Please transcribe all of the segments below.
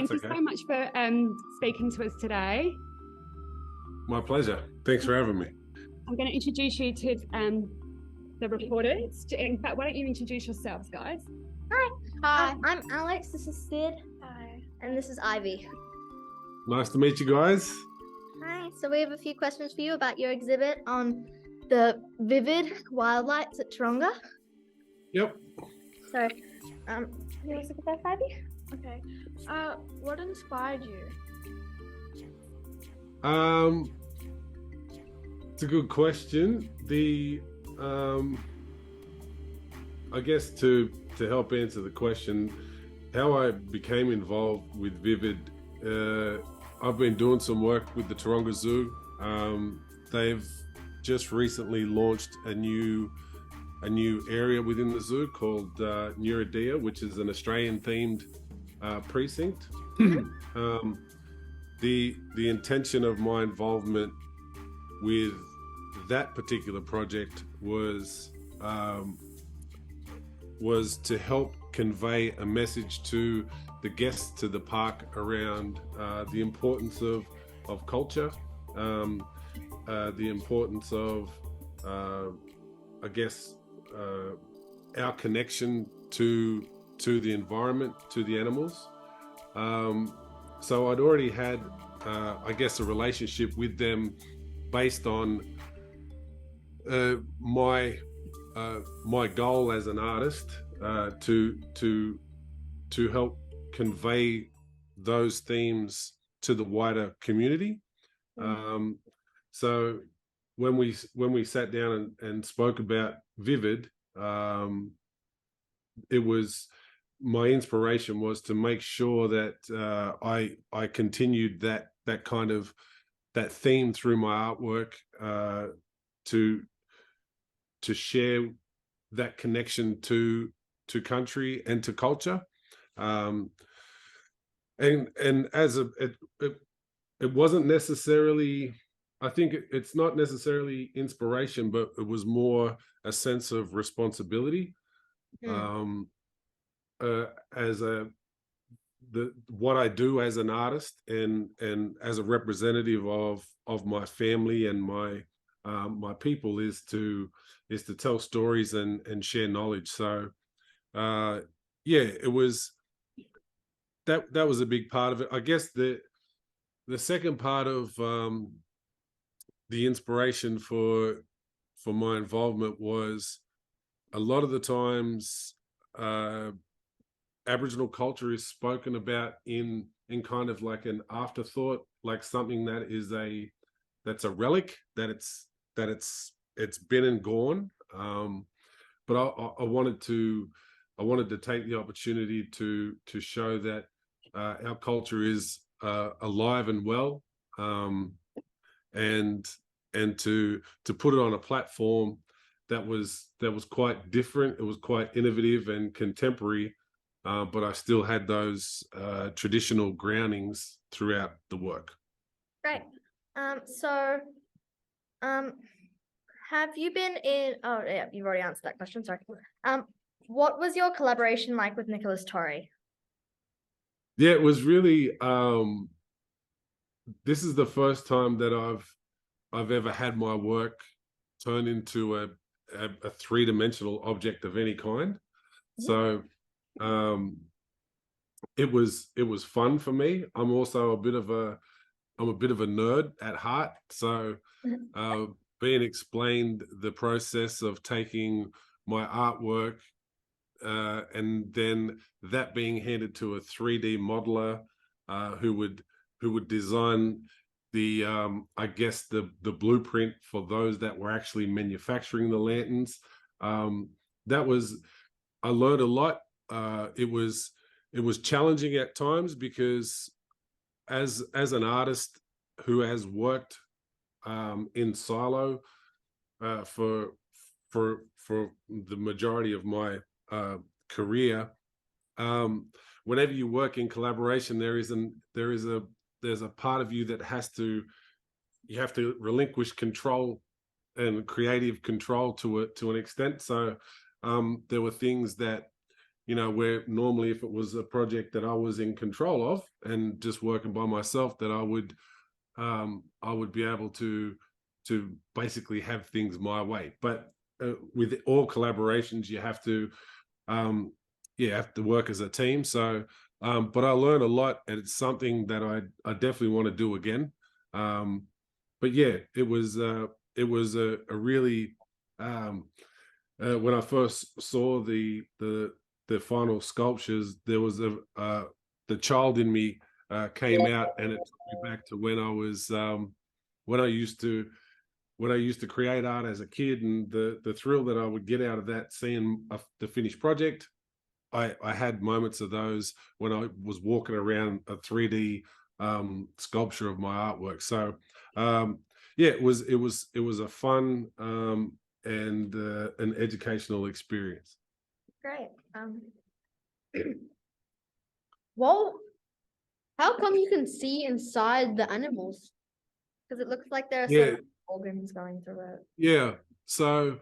Thank you so much for speaking to us today. My pleasure. Thanks for having me. I'm going to introduce you to the reporters. In fact, why don't you introduce yourselves, guys? Hi. I'm Alex. This is Sid. Hi. And this is Ivy. Nice to meet you guys. Hi. So we have a few questions for you about your exhibit on the vivid wildlights at Taronga. Yep. So, you want to look at that, Ivy? Okay. What inspired you? It's a good question. I guess to help answer the question, how I became involved with Vivid, I've been doing some work with the Taronga Zoo. They've just recently launched a new area within the zoo called Nuridea, which is an Australian-themed precinct. The intention of my involvement with that particular project was to help convey a message to the guests to the park around the importance of culture, the importance of, I guess, our connection to the environment, to the animals. So I'd already had, I guess, a relationship with them based on my goal as an artist to help convey those themes to the wider community. So when we sat down and spoke about Vivid, it was, my inspiration was to make sure that I continued that kind of that theme through my artwork, to share that connection to country and to culture, and as it wasn't necessarily, I think it's not necessarily inspiration, but it was more a sense of responsibility. As what I do as an artist and as a representative of my family and my people is to tell stories and share knowledge. So it was that was a big part of it. I guess the second part of the inspiration for my involvement was, a lot of the times Aboriginal culture is spoken about in kind of like an afterthought, like something that is that's a relic, that it's been and gone. But I wanted to take the opportunity to show that our culture is alive and well, and to put it on a platform that was quite different. It was quite innovative and contemporary, but I still had those traditional groundings throughout the work. Great. Have you been in? Oh, yeah, you've already answered that question. Sorry. What was your collaboration like with Nicolas Tory? Yeah, it was really. This is the first time that I've ever had my work turn into a three-dimensional object of any kind. So it was fun for me. I'm also a bit of a nerd at heart. So being explained the process of taking my artwork and then that being handed to a 3D modeler who would design the I guess the blueprint for those that were actually manufacturing the lanterns. That was, I learned a lot. It was challenging at times because as an artist who has worked in silo for the majority of my career, whenever you work in collaboration, there's a part of you that you have to relinquish control and creative control to an extent. So there were things that where normally if it was a project that I was in control of and just working by myself, that I would be able to basically have things my way. But with all collaborations, you have to work as a team. So, but I learned a lot, and it's something that I definitely want to do again. But yeah, it was a really when I first saw the final sculptures, there was the child in me came out, and it took me back to when I was when I used to create art as a kid, and the thrill that I would get out of that, seeing the finished project. I had moments of those when I was walking around a 3D sculpture of my artwork. So yeah, it was a fun and an educational experience. Great. Well, how come you can see inside the animals? Because it looks like there are some organs going through it. Yeah. So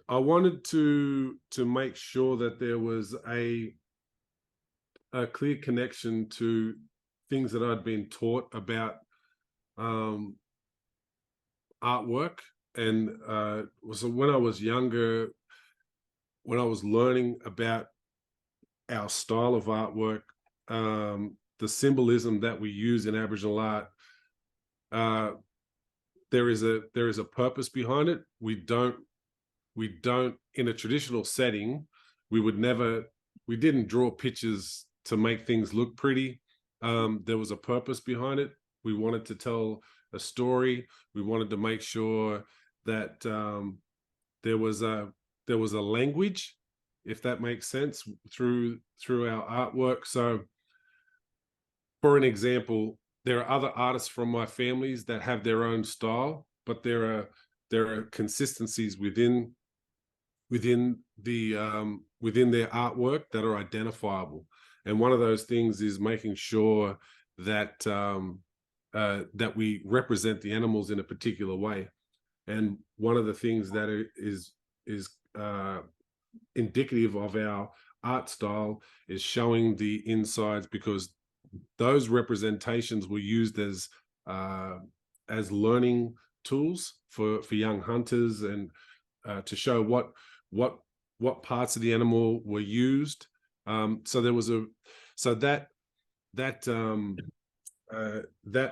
I wanted to make sure that there was a clear connection to things that I'd been taught about artwork. And so when I was younger, when I was learning about our style of artwork, the symbolism that we use in Aboriginal art, there is a purpose behind it. We don't in a traditional setting, we didn't draw pictures to make things look pretty. There was a purpose behind it. We wanted to tell a story. We wanted to make sure that there was a language, if that makes sense, through our artwork. So, for an example, there are other artists from my families that have their own style, but there are consistencies within their artwork that are identifiable. And one of those things is making sure that that we represent the animals in a particular way. And one of the things that is indicative of our art style is showing the insides, because those representations were used as learning tools for young hunters, and to show what parts of the animal were used. So there was that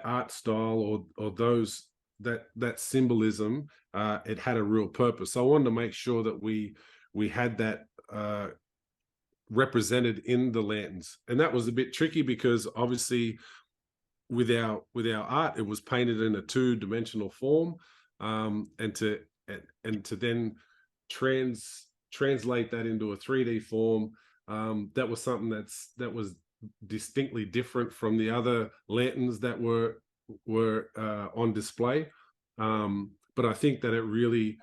art style, or those that symbolism, it had a real purpose. So I wanted to make sure that we had that represented in the lanterns. And that was a bit tricky, because obviously with our art, it was painted in a 2-dimensional form, and to then translate that into a 3D form, that was something that was distinctly different from the other lanterns that were on display. But I think that it really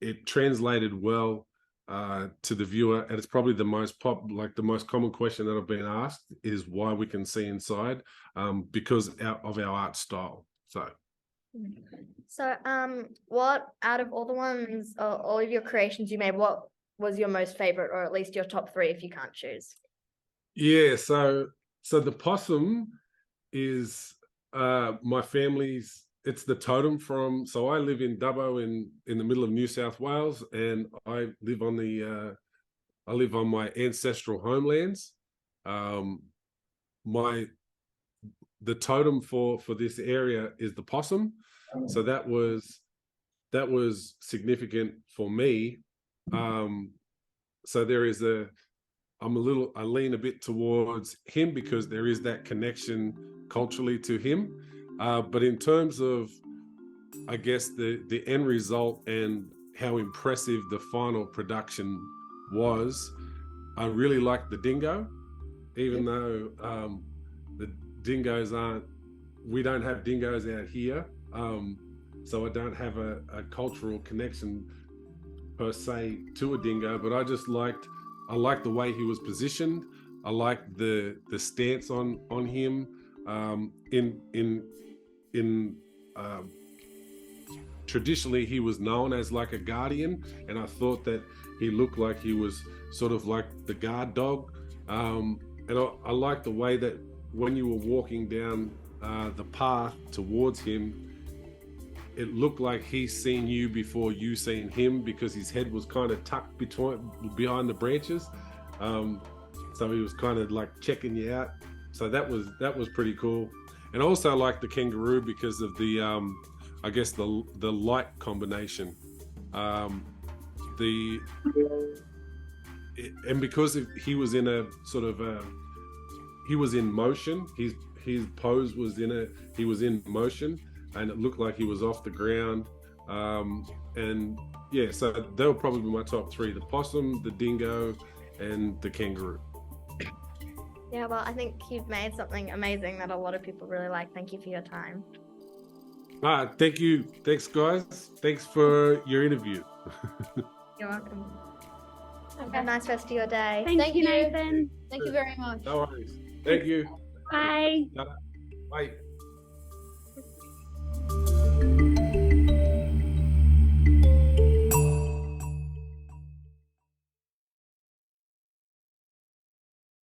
it translated well to the viewer, and it's probably the most common question that I've been asked is why we can see inside, because of our art style. So, what out of all the ones, all of your creations you made, what was your most favorite, or at least your top 3 if you can't choose? Yeah, so the possum is my family's. It's the totem from. So I live in Dubbo in the middle of New South Wales, and I live on my ancestral homelands. The totem for this area is the possum. So that was significant for me. So I lean a bit towards him, because there is that connection culturally to him. But in terms of, I guess, the end result and how impressive the final production was, I really liked the dingo, even though the dingoes we don't have dingoes out here. So I don't have a cultural connection per se to a dingo, but I liked the way he was positioned. I liked the stance on him. traditionally he was known as like a guardian, and I thought that he looked like he was sort of like the guard dog. And I like the way that when you were walking down the path towards him, it looked like he's seen you before you seen him, because his head was kind of tucked behind the branches. So he was kind of like checking you out. So that was pretty cool. And I also like the kangaroo because of the I guess the light combination. And because he was in a sort of he was in motion. His pose was he was in motion, and it looked like he was off the ground. And yeah, so they were probably my top three: the possum, the dingo, and the kangaroo. Yeah, well, I think you've made something amazing that a lot of people really like. Thank you for your time. Thank you. Thanks, guys. Thanks for your interview. You're welcome. Have a nice rest of your day. Thank you, Nathan. Thank you very much. No worries. Thank you. Bye. Bye.